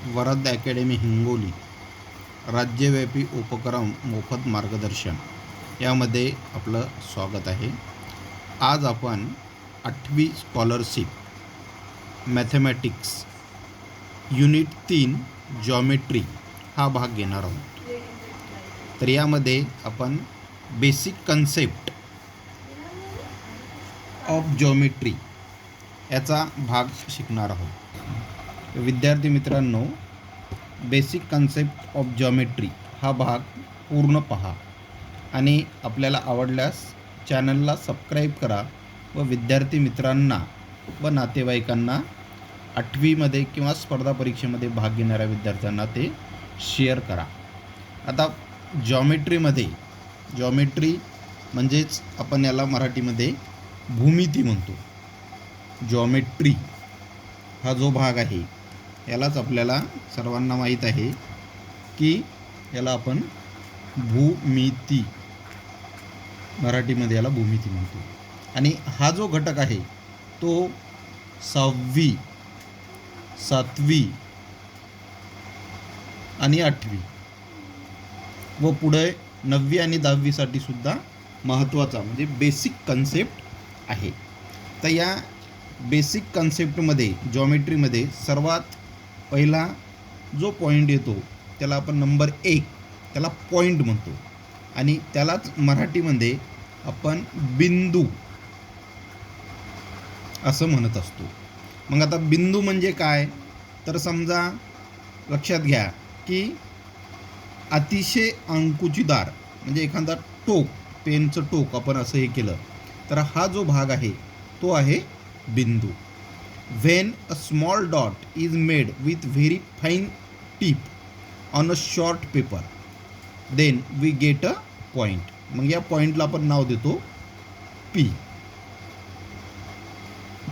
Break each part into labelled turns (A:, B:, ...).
A: Varad academy Hingoli राज्यव्यापी उपक्रम मोफत मार्गदर्शन यामध्ये आपलं स्वागत आहे. आज आपण 8वी स्कॉलरशिप मॅथमॅटिक्स युनिट 3 जॉमेट्री हा भाग घेणार आहोत. तर यामध्ये आपण बेसिक कन्सेप्ट ऑफ जॉमेट्री याचा भाग शिकणार आहोत. विद्यार्थी मित्रांनो, बेसिक कन्सेप्ट ऑफ जॉमेट्री हा भाग पूर्ण पहा आणि आपल्याला आवडल्यास चॅनलला सबस्क्राईब करा व विद्यार्थी मित्रांना व नातेवाईकांना 8वीमध्ये किंवा स्पर्धा परीक्षेमध्ये भाग घेणाऱ्या विद्यार्थ्यांना ते शेअर करा. आता जॉमेट्री म्हणजेच आपण याला मराठीमध्ये भूमिती म्हणतो. जॉमेट्री हा जो भाग आहे यालाच आपल्याला सर्वांना माहीत आहे की याला आपण भूमिती, मराठीमध्ये याला भूमिती म्हणतो. आणि हा जो घटक आहे तो 6वी, 7वी आणि 8वी व पुढे 9वी आणि 10वीसाठी सुद्धा महत्त्वाचा म्हणजे बेसिक कन्सेप्ट आहे. तर या बेसिक कन्सेप्टमध्ये जॉमेट्रीमध्ये सर्वात पहिला जो पॉईंट येतो त्याला आपण नंबर 1 त्याला पॉईंट म्हणतो आणि त्यालाच मराठीमध्ये आपण बिंदू असं म्हणत असतो. मग आता बिंदू म्हणजे काय, तर समजा लक्षात घ्या की अतिशय अंकुचीदार म्हणजे एखादा टोक, पेनचं टोक आपण असं हे केलं तर हा जो भाग आहे तो आहे बिंदू. When a small dot is made with very fine tip on a short paper then we get a point. मग या पॉईंटला आपण नाव देतो पी.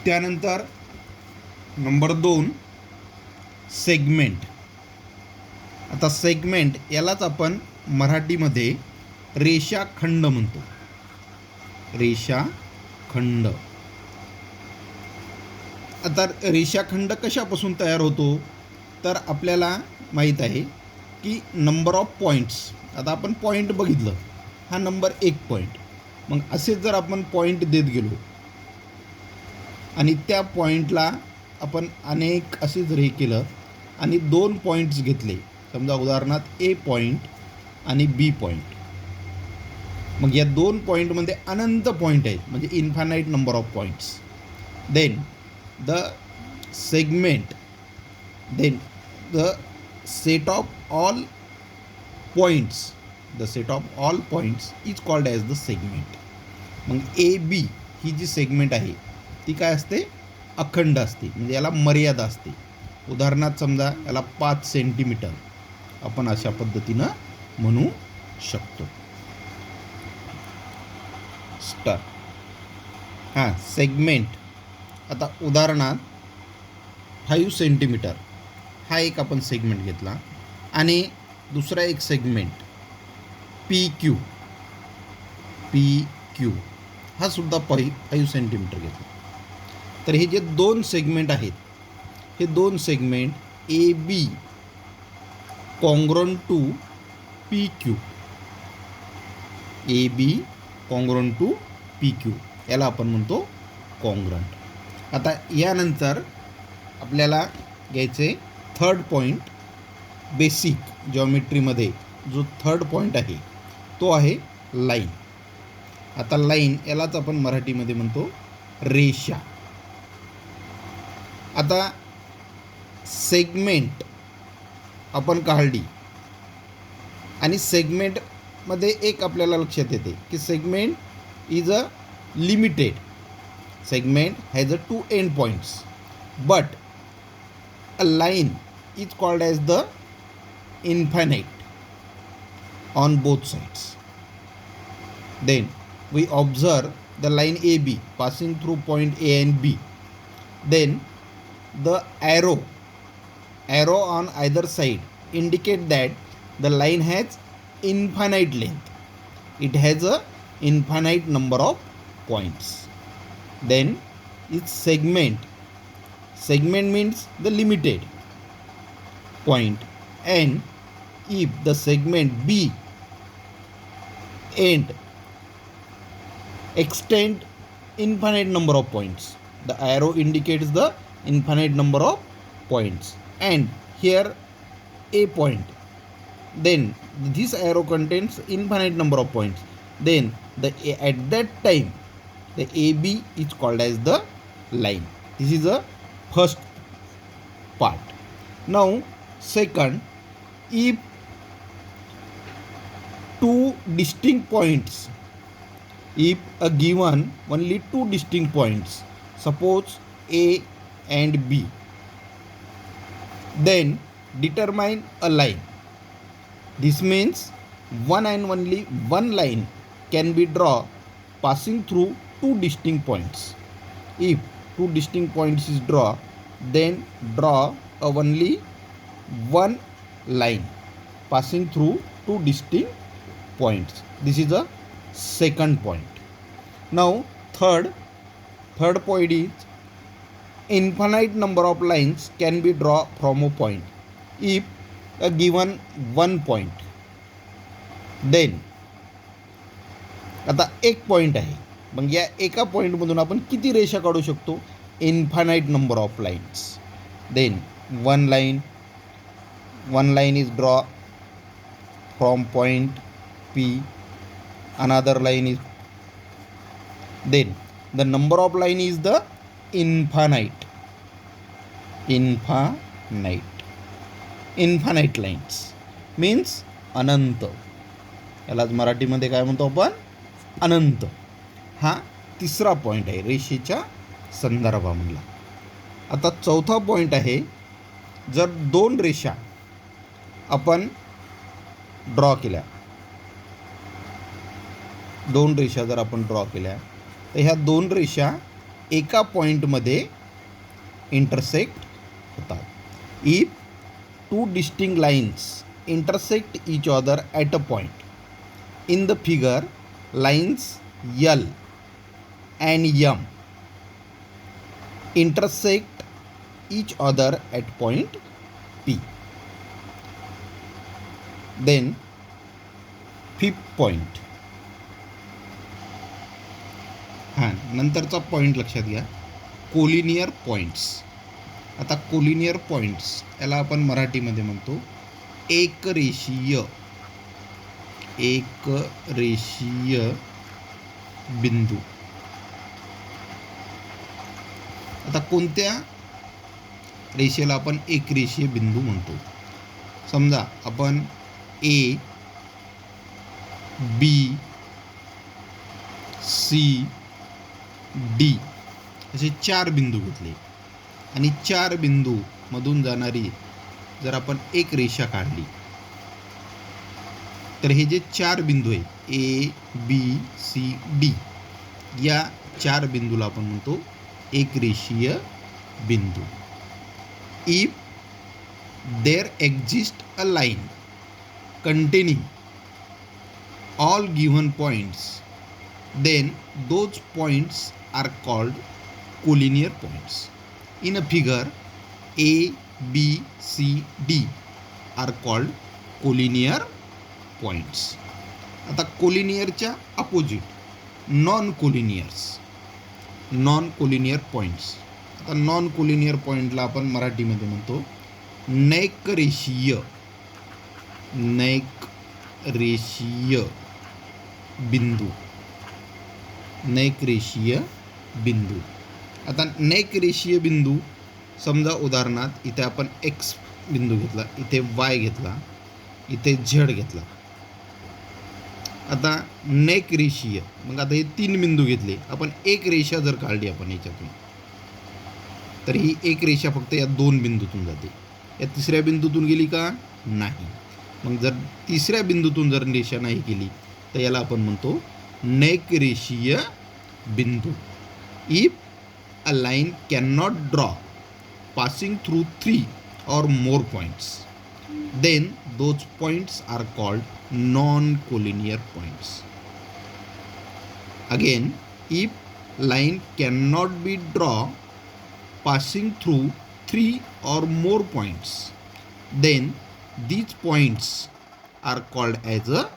A: त्यानंतर नंबर 2 सेगमेंट. आता सेगमेंट यालाच आपण मराठीमध्ये रेषाखंड म्हणतो. रेषाखंड. आता रेषाखंड कशापासून तयार होतो, तर आपल्याला माहीत आहे की नंबर ऑफ पॉईंट्स. आता आपण पॉईंट बघितलं, हा नंबर 1 पॉईंट. मग असेच जर आपण पॉईंट देत गेलो आणि त्या पॉईंटला आपण अनेक असे जर हे केलं आणि 2 पॉईंट्स घेतले, समजा उदाहरणार्थ ए पॉईंट आणि बी पॉईंट, मग या 2 पॉईंटमध्ये अनंत पॉईंट आहेत म्हणजे infinite number of points. Then the segment, then the set of all points, the set of all points is called as the segment. मग A B he G segment आहे ती काय असते, अखंड असते म्हणजे याला मर्यादा असते. उदाहरणार्थ समजा याला 5 सेंटीमीटर आपण अशा पद्धतीनं म्हणू शकतो. स्टार हां सेगमेंट. आता उदाहरणार्थ 5 सेंटीमीटर हा एक आपण सेगमेंट घेतला आणि दुसरा एक सेगमेंट पी क्यू हा सुद्धा 5 सेंटीमीटर घेतला. तर हे जे 2 सेगमेंट आहेत हे 2 segment A B congruent to P Q, A B congruent to P Q याला आपण म्हणतो कॉन्ग्रंट. आता यानंतर आपल्याला घ्यायचे थर्ड पॉईंट. बेसिक जॉमेट्रीमध्ये जो थर्ड पॉईंट आहे तो आहे लाईन. आता लाईन यालाच आपण मराठीमध्ये म्हणतो रेषा. आता सेगमेंट आपण काढली आणि सेगमेंटमध्ये एक आपल्याला लक्षात येते की segment is a limited. Segment has a 2 end points but a line is called as the infinite on both sides. Then we observe the line A B passing through point A and B. Then the arrow on either side indicate that the line has infinite length. It has a infinite number of points. Then its segment means the limited. point, and if the segment B end extend infinite number of points. The arrow indicates the infinite number of points, and here a point, then this arrow contains infinite number of points, then at that time the AB is called as the line. This is the first part. Now second, if two distinct points, if a given only two distinct points, suppose A and B, then determine a line. This means one and only one line can be drawn passing through two distinct points. If two distinct points is drawn, then draw only one line passing through two distinct points. This is the second point. Now third point is infinite number of lines can be drawn from a point. If a given one point, then आता एक point आहे, मग या एका पॉईंटमधून आपण किती रेषा काढू शकतो? Infinite number of lines. Then one line is draw from point P, another line is, then the number of line is the infinite lines means अनंत. यालाच मराठीमध्ये काय म्हणतो आपण? अनंत. हा तिसरा पॉईंट आहे रेषेच्या संदर्भामधला. आता चौथा पॉईंट आहे, जर दोन रेषा आपण ड्रॉ केल्या, दोन रेषा जर आपण ड्रॉ केल्या, तर ह्या दोन रेषा एका पॉईंटमध्ये इंटरसेक्ट होतात. If two distinct lines intersect each other at a point, in the figure lines L and M intersect each other at point P. Then fifth point. नंतरचा पॉईंट लक्षात घ्या, कोलिनियर पॉईंट्स. आता कोलिनियर पॉईंट्स याला आपण मराठीमध्ये म्हणतो एकरेषीय बिंदू. आता कोणत्या रेषेला आपण एकरेषीय बिंदू म्हणतो? समजा आपण A, B, C, D असे चार बिंदू घेतले आणि चार बिंदू मधून जाणारी जर आपण एक रेषा काढली, तर हे जे चार बिंदू आहे A, B, C, D, या चार बिंदूला आपण म्हणतो एकरेषीय बिंदू. If there exist a line containing all given points, then those points are called collinear points. In a figure, A, B, C, D are called collinear points. आता कोलिनियरच्या opposite non collinear points. आता non collinear पॉईंटला आपण मराठीमध्ये म्हणतो नैकरेषीय बिंदू. नैकरेषीय बिंदू. आता नैकरेषीय बिंदू समजा उदाहरणार्थ इथे आपण एक्स बिंदू घेतला, इथे वाय घेतला, इथे झेड घेतला. आता नैकरेषीय, मग आता हे तीन बिंदू घेतले, आपण एक रेषा जर काढली आपण याच्यातून, तर ही एक रेषा फक्त या दोन बिंदूतून जाते. या तिसऱ्या बिंदूतून गेली का? नाही. मग जर तिसऱ्या बिंदूतून जर रेषा नाही केली, तर याला आपण म्हणतो नैकरेषीय बिंदू. If a line can not draw passing through 3 or more points, then those points are called non-collinear points. Again, if line cannot be drawn passing through 3 or more points, then these points are called as a